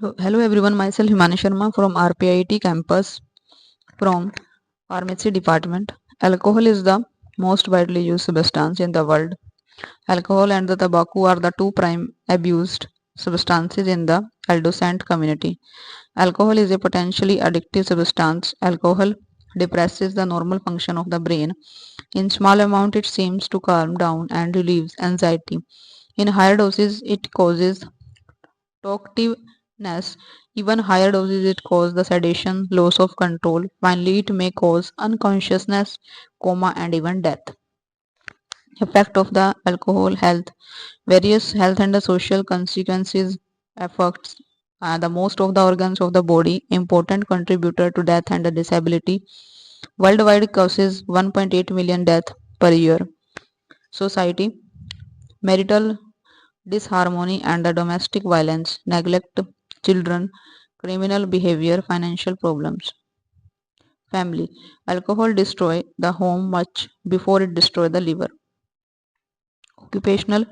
Hello everyone, myself Himani Sharma from RPIIT campus from pharmacy department. Alcohol is the most widely used substance in the world. Alcohol and the tobacco are the two prime abused substances in the adolescent community. Alcohol is a potentially addictive substance. Alcohol depresses the normal function of the brain. In small amount it seems to calm down and relieves anxiety. In higher doses it causes talkativeness. Even higher doses it causes the sedation, loss of control. Finally, it may cause unconsciousness, coma, and even death. Effect of the alcohol health. Various health and the social consequences affects the most of the organs of the body. Important contributor to death and the disability. Worldwide causes 1.8 million deaths per year. Society. Marital disharmony and the domestic violence, neglect, children, criminal behavior, financial problems. Family. Alcohol destroy the home much before it destroy the liver. Occupational.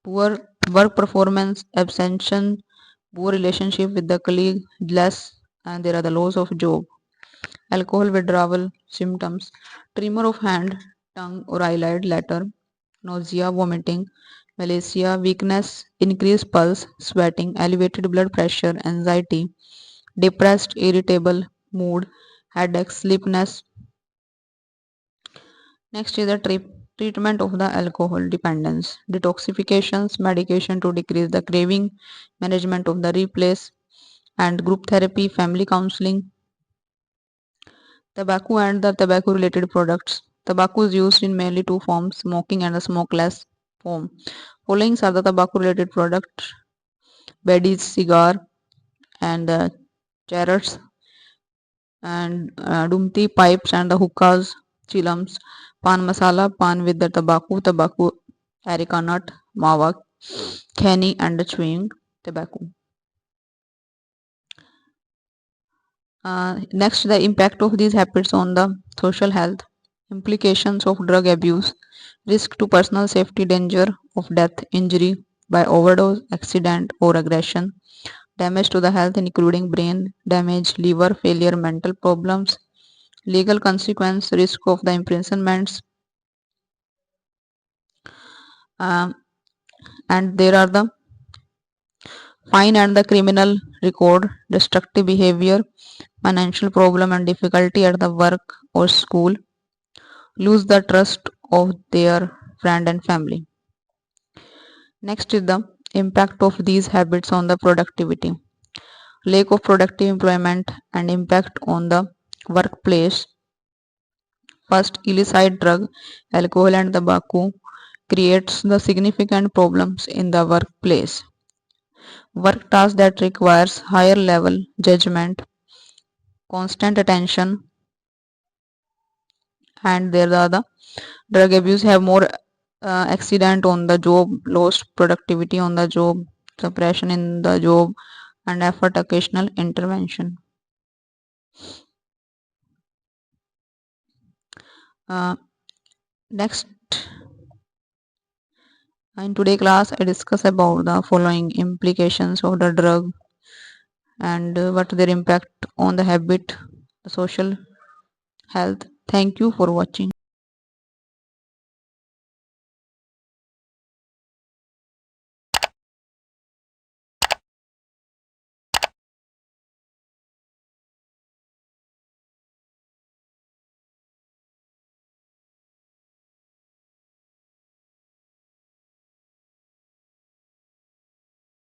Poor work performance, abstention, poor relationship with the colleague, less, and there are the loss of job. Alcohol withdrawal symptoms. Tremor of hand, tongue or eyelid later, nausea, vomiting, malaise, weakness, increased pulse, sweating, elevated blood pressure, anxiety, depressed, irritable mood, headache, sleepiness. Next is the treatment of the alcohol dependence, detoxifications, medication to decrease the craving, management of the replace, and group therapy, family counseling. Tobacco and the tobacco related products. Tobacco is used in mainly two forms, smoking and the smokeless form. Following are the tobacco related products: baddies, cigar, and the chariots, and dumti pipes and the hookahs, chillums, pan masala, pan with the tobacco, areca nut, mawa, khani, and the chewing tobacco. Next, the impact of these habits on the social health. Implications of drug abuse, risk to personal safety, danger of death, injury by overdose, accident, or aggression, damage to the health including brain damage, liver failure, mental problems, legal consequence, risk of the imprisonments, uh, and there are the fine and the criminal record, destructive behavior, financial problem and difficulty at the work or school, lose the trust of their friend and family. Next is the impact of these habits on the productivity. Lack of productive employment and impact on the workplace. First, illicit drug, alcohol and tobacco creates the significant problems in the workplace. Work task that requires higher level judgment, constant attention, and there are the drug abuse have more accident on the job, lost productivity on the job, suppression in the job, and effort occasional intervention. Uh, Next, in today class, I discuss about the following implications of the drug and what their impact on the habit, the social health. Thank you for watching.